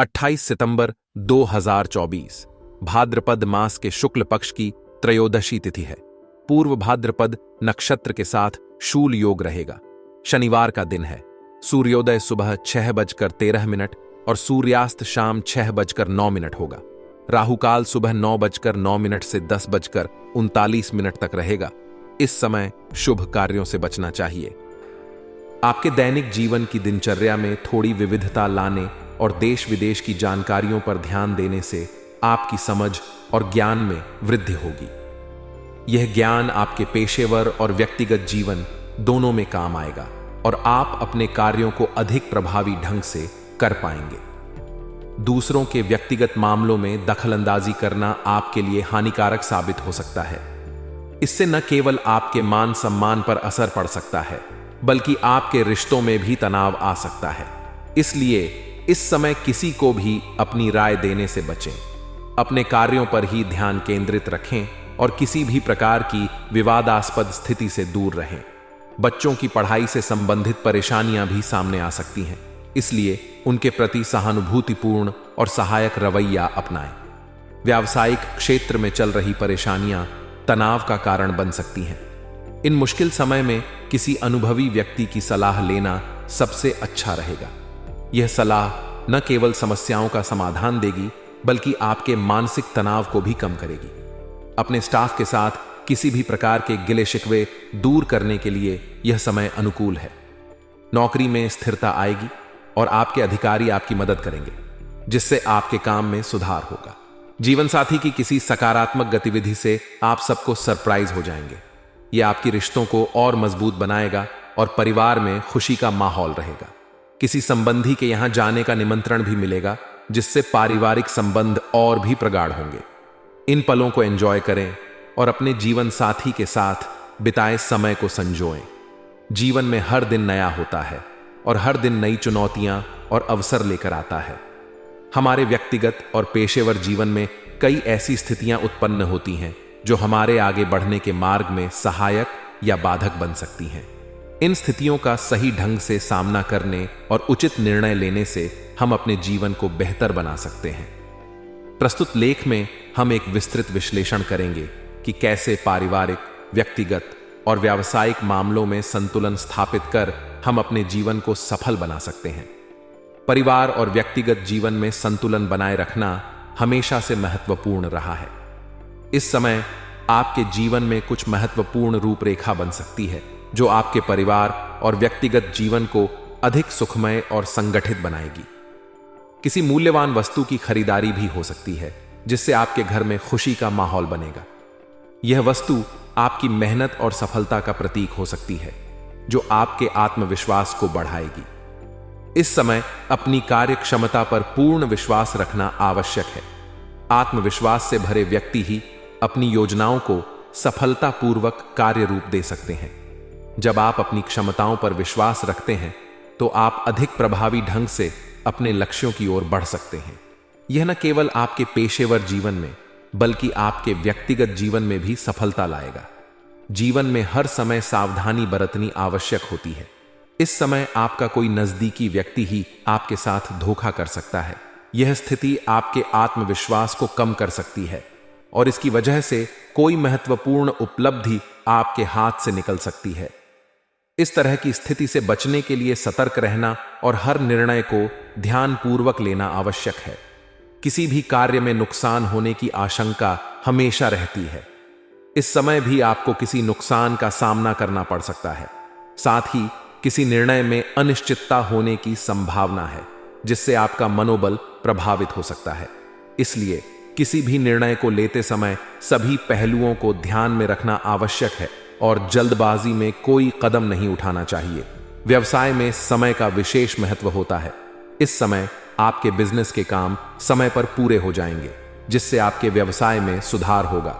28 सितंबर 2024 भाद्रपद मास के शुक्ल पक्ष की त्रयोदशी तिथि है। पूर्व भाद्रपद नक्षत्र के साथ शूल योग रहेगा। शनिवार का दिन है। सूर्योदय सुबह 6:13 और सूर्यास्त शाम 6:09 होगा। राहुकाल सुबह 9:09 से 10:39 तक रहेगा। इस समय शुभ कार्यों से बचना चाहिए। आपके दैनिक जीवन की दिनचर्या में थोड़ी विविधता लाने और देश विदेश की जानकारियों पर ध्यान देने से आपकी समझ और ज्ञान में वृद्धि होगी। यह ज्ञान आपके पेशेवर और व्यक्तिगत जीवन दोनों में काम आएगा और आप अपने कार्यों को अधिक प्रभावी ढंग से कर पाएंगे। दूसरों के व्यक्तिगत मामलों में दखलंदाजी करना आपके लिए हानिकारक साबित हो सकता है। इससे न केवल आपके मान सम्मान पर असर पड़ सकता है, बल्कि आपके रिश्तों में भी तनाव आ सकता है। इसलिए इस समय किसी को भी अपनी राय देने से बचें। अपने कार्यों पर ही ध्यान केंद्रित रखें और किसी भी प्रकार की विवादास्पद स्थिति से दूर रहें। बच्चों की पढ़ाई से संबंधित परेशानियां भी सामने आ सकती हैं, इसलिए उनके प्रति सहानुभूतिपूर्ण और सहायक रवैया अपनाएं। व्यावसायिक क्षेत्र में चल रही परेशानियां तनाव का कारण बन सकती हैं। इन मुश्किल समय में किसी अनुभवी व्यक्ति की सलाह लेना सबसे अच्छा रहेगा। यह सलाह न केवल समस्याओं का समाधान देगी, बल्कि आपके मानसिक तनाव को भी कम करेगी। अपने स्टाफ के साथ किसी भी प्रकार के गिले शिकवे दूर करने के लिए यह समय अनुकूल है। नौकरी में स्थिरता आएगी और आपके अधिकारी आपकी मदद करेंगे, जिससे आपके काम में सुधार होगा। जीवन साथी की किसी सकारात्मक गतिविधि से आप सबको सरप्राइज हो जाएंगे। यह आपके रिश्तों को और मजबूत बनाएगा और परिवार में खुशी का माहौल रहेगा। किसी संबंधी के यहां जाने का निमंत्रण भी मिलेगा, जिससे पारिवारिक संबंध और भी प्रगाढ़ होंगे। इन पलों को एंजॉय करें और अपने जीवन साथी के साथ बिताए समय को संजोएं। जीवन में हर दिन नया होता है और हर दिन नई चुनौतियां और अवसर लेकर आता है। हमारे व्यक्तिगत और पेशेवर जीवन में कई ऐसी स्थितियां उत्पन्न होती हैं जो हमारे आगे बढ़ने के मार्ग में सहायक या बाधक बन सकती हैं। इन स्थितियों का सही ढंग से सामना करने और उचित निर्णय लेने से हम अपने जीवन को बेहतर बना सकते हैं। प्रस्तुत लेख में हम एक विस्तृत विश्लेषण करेंगे कि कैसे पारिवारिक, व्यक्तिगत और व्यावसायिक मामलों में संतुलन स्थापित कर हम अपने जीवन को सफल बना सकते हैं। परिवार और व्यक्तिगत जीवन में संतुलन बनाए रखना हमेशा से महत्वपूर्ण रहा है। इस समय आपके जीवन में कुछ महत्वपूर्ण रूपरेखा बन सकती है, जो आपके परिवार और व्यक्तिगत जीवन को अधिक सुखमय और संगठित बनाएगी। किसी मूल्यवान वस्तु की खरीदारी भी हो सकती है, जिससे आपके घर में खुशी का माहौल बनेगा। यह वस्तु आपकी मेहनत और सफलता का प्रतीक हो सकती है, जो आपके आत्मविश्वास को बढ़ाएगी। इस समय अपनी कार्य क्षमता पर पूर्ण विश्वास रखना आवश्यक है। आत्मविश्वास से भरे व्यक्ति ही अपनी योजनाओं को सफलतापूर्वक कार्य रूप दे सकते हैं। जब आप अपनी क्षमताओं पर विश्वास रखते हैं, तो आप अधिक प्रभावी ढंग से अपने लक्ष्यों की ओर बढ़ सकते हैं। यह न केवल आपके पेशेवर जीवन में, बल्कि आपके व्यक्तिगत जीवन में भी सफलता लाएगा। जीवन में हर समय सावधानी बरतनी आवश्यक होती है। इस समय आपका कोई नजदीकी व्यक्ति ही आपके साथ धोखा कर सकता है। यह स्थिति आपके आत्मविश्वास को कम कर सकती है और इसकी वजह से कोई महत्वपूर्ण उपलब्धि आपके हाथ से निकल सकती है। इस तरह की स्थिति से बचने के लिए सतर्क रहना और हर निर्णय को ध्यानपूर्वक लेना आवश्यक है। किसी भी कार्य में नुकसान होने की आशंका हमेशा रहती है। इस समय भी आपको किसी नुकसान का सामना करना पड़ सकता है। साथ ही किसी निर्णय में अनिश्चितता होने की संभावना है, जिससे आपका मनोबल प्रभावित हो सकता है। इसलिए किसी भी निर्णय को लेते समय सभी पहलुओं को ध्यान में रखना आवश्यक है और जल्दबाजी में कोई कदम नहीं उठाना चाहिए। व्यवसाय में समय का विशेष महत्व होता है। इस समय आपके बिजनेस के काम समय पर पूरे हो जाएंगे, जिससे आपके व्यवसाय में सुधार होगा।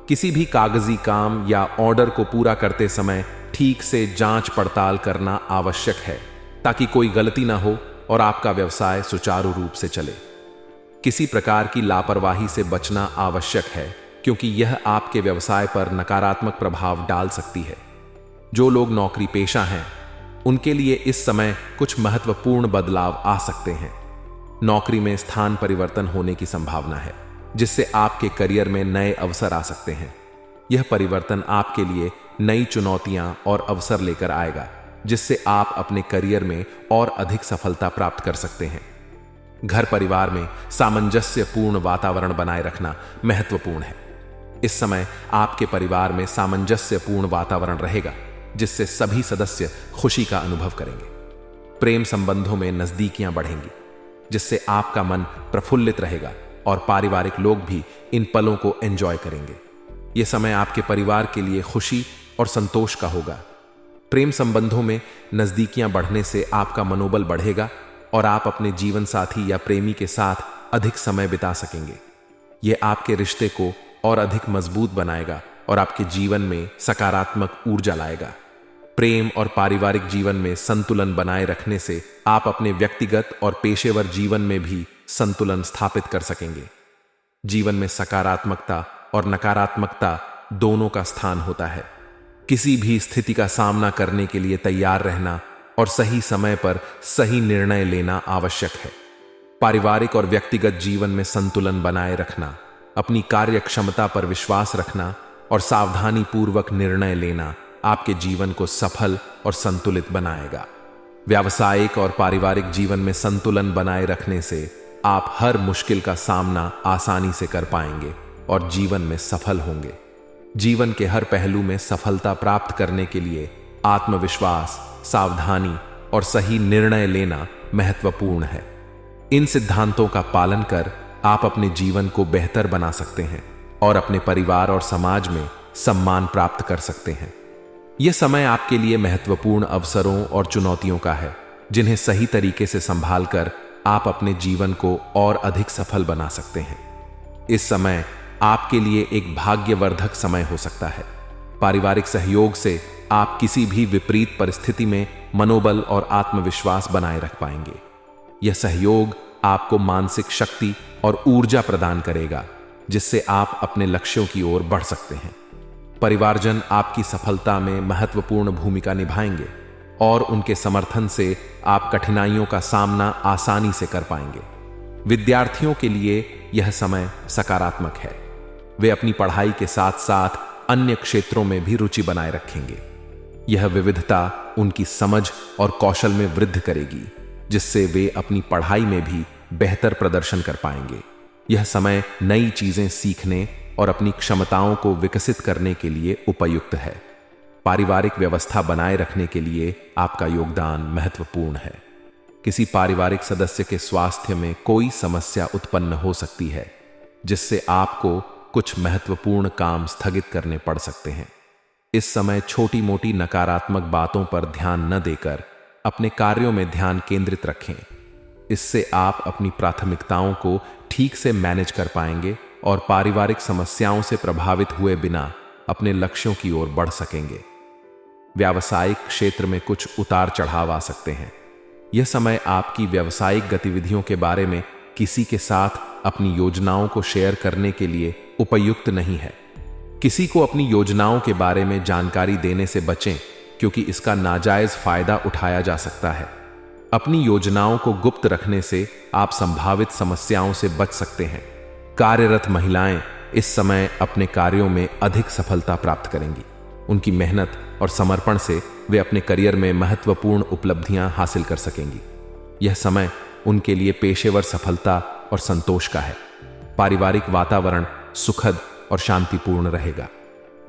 किसी भी कागजी काम या ऑर्डर को पूरा करते समय ठीक से जांच पड़ताल करना आवश्यक है, ताकि कोई गलती ना हो और आपका व्यवसाय सुचारू रूप से चले। किसी प्रकार की लापरवाही से बचना आवश्यक है, क्योंकि यह आपके व्यवसाय पर नकारात्मक प्रभाव डाल सकती है। जो लोग नौकरी पेशा हैं, उनके लिए इस समय कुछ महत्वपूर्ण बदलाव आ सकते हैं। नौकरी में स्थान परिवर्तन होने की संभावना है, जिससे आपके करियर में नए अवसर आ सकते हैं। यह परिवर्तन आपके लिए नई चुनौतियां और अवसर लेकर आएगा, जिससे आप अपने करियर में और अधिक सफलता प्राप्त कर सकते हैं। घर परिवार में सामंजस्यपूर्ण वातावरण बनाए रखना महत्वपूर्ण है। इस समय आपके परिवार में सामंजस्यपूर्ण वातावरण रहेगा, जिससे सभी सदस्य खुशी का अनुभव करेंगे। प्रेम संबंधों में नजदीकियां बढ़ेंगी, जिससे आपका मन प्रफुल्लित रहेगा और पारिवारिक लोग भी इन पलों को एंजॉय करेंगे। यह समय आपके परिवार के लिए खुशी और संतोष का होगा। प्रेम संबंधों में नजदीकियां बढ़ने से आपका मनोबल बढ़ेगा और आप अपने जीवन साथी या प्रेमी के साथ अधिक समय बिता सकेंगे। यह आपके रिश्ते को और अधिक मजबूत बनाएगा और आपके जीवन में सकारात्मक ऊर्जा लाएगा। प्रेम और पारिवारिक जीवन में संतुलन बनाए रखने से आप अपने व्यक्तिगत और पेशेवर जीवन में भी संतुलन स्थापित कर सकेंगे। जीवन में सकारात्मकता और नकारात्मकता दोनों का स्थान होता है। किसी भी स्थिति का सामना करने के लिए तैयार रहना और सही समय पर सही निर्णय लेना आवश्यक है। पारिवारिक और व्यक्तिगत जीवन में संतुलन बनाए रखना, अपनी कार्य क्षमता पर विश्वास रखना और सावधानी पूर्वक निर्णय लेना आपके जीवन को सफल और संतुलित बनाएगा। व्यावसायिक और पारिवारिक जीवन में संतुलन बनाए रखने से आप हर मुश्किल का सामना आसानी से कर पाएंगे और जीवन में सफल होंगे। जीवन के हर पहलू में सफलता प्राप्त करने के लिए आत्मविश्वास, सावधानी और सही निर्णय लेना महत्वपूर्ण है। इन सिद्धांतों का पालन कर आप अपने जीवन को बेहतर बना सकते हैं और अपने परिवार और समाज में सम्मान प्राप्त कर सकते हैं। यह समय आपके लिए महत्वपूर्ण अवसरों और चुनौतियों का है, जिन्हें सही तरीके से संभालकर आप अपने जीवन को और अधिक सफल बना सकते हैं। इस समय आपके लिए एक भाग्यवर्धक समय हो सकता है। पारिवारिक सहयोग से आप किसी भी विपरीत परिस्थिति में मनोबल और आत्मविश्वास बनाए रख पाएंगे। यह सहयोग आपको मानसिक शक्ति और ऊर्जा प्रदान करेगा, जिससे आप अपने लक्ष्यों की ओर बढ़ सकते हैं। परिवारजन आपकी सफलता में महत्वपूर्ण भूमिका निभाएंगे और उनके समर्थन से आप कठिनाइयों का सामना आसानी से कर पाएंगे। विद्यार्थियों के लिए यह समय सकारात्मक है। वे अपनी पढ़ाई के साथ साथ अन्य क्षेत्रों में भी रुचि बनाए रखेंगे। यह विविधता उनकी समझ और कौशल में वृद्धि करेगी, जिससे वे अपनी पढ़ाई में भी बेहतर प्रदर्शन कर पाएंगे। यह समय नई चीजें सीखने और अपनी क्षमताओं को विकसित करने के लिए उपयुक्त है। पारिवारिक व्यवस्था बनाए रखने के लिए आपका योगदान महत्वपूर्ण है। किसी पारिवारिक सदस्य के स्वास्थ्य में कोई समस्या उत्पन्न हो सकती है, जिससे आपको कुछ महत्वपूर्ण काम स्थगित करने पड़ सकते हैं। इस समय छोटी मोटी नकारात्मक बातों पर ध्यान न देकर अपने कार्यों में ध्यान केंद्रित रखें। इससे आप अपनी प्राथमिकताओं को ठीक से मैनेज कर पाएंगे और पारिवारिक समस्याओं से प्रभावित हुए बिना अपने लक्ष्यों की ओर बढ़ सकेंगे। व्यावसायिक क्षेत्र में कुछ उतार चढ़ाव आ सकते हैं। यह समय आपकी व्यावसायिक गतिविधियों के बारे में किसी के साथ अपनी योजनाओं को शेयर करने के लिए उपयुक्त नहीं है। किसी को अपनी योजनाओं के बारे में जानकारी देने से बचें, क्योंकि इसका नाजायज फायदा उठाया जा सकता है। अपनी योजनाओं को गुप्त रखने से आप संभावित समस्याओं से बच सकते हैं। कार्यरत महिलाएं इस समय अपने कार्यों में अधिक सफलता प्राप्त करेंगी। उनकी मेहनत और समर्पण से वे अपने करियर में महत्वपूर्ण उपलब्धियां हासिल कर सकेंगी। यह समय उनके लिए पेशेवर सफलता और संतोष का है। पारिवारिक वातावरण सुखद और शांतिपूर्ण रहेगा।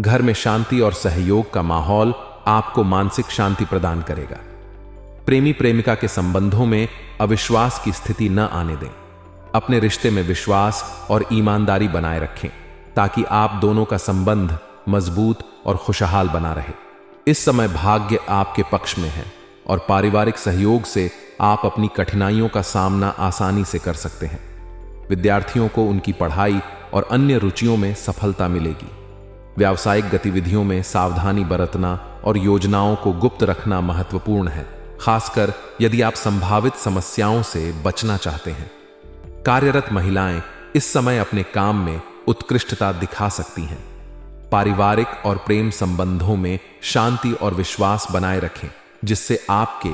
घर में शांति और सहयोग का माहौल आपको मानसिक शांति प्रदान करेगा। प्रेमी प्रेमिका के संबंधों में अविश्वास की स्थिति न आने दें। अपने रिश्ते में विश्वास और ईमानदारी बनाए रखें, ताकि आप दोनों का संबंध मजबूत और खुशहाल बना रहे। इस समय भाग्य आपके पक्ष में है और पारिवारिक सहयोग से आप अपनी कठिनाइयों का सामना आसानी से कर सकते हैं। विद्यार्थियों को उनकी पढ़ाई और अन्य रुचियों में सफलता मिलेगी। व्यावसायिक गतिविधियों में सावधानी बरतना और योजनाओं को गुप्त रखना महत्वपूर्ण है, खासकर यदि आप संभावित समस्याओं से बचना चाहते हैं। कार्यरत महिलाएं इस समय अपने काम में उत्कृष्टता दिखा सकती हैं। पारिवारिक और प्रेम संबंधों में शांति और विश्वास बनाए रखें, जिससे आपके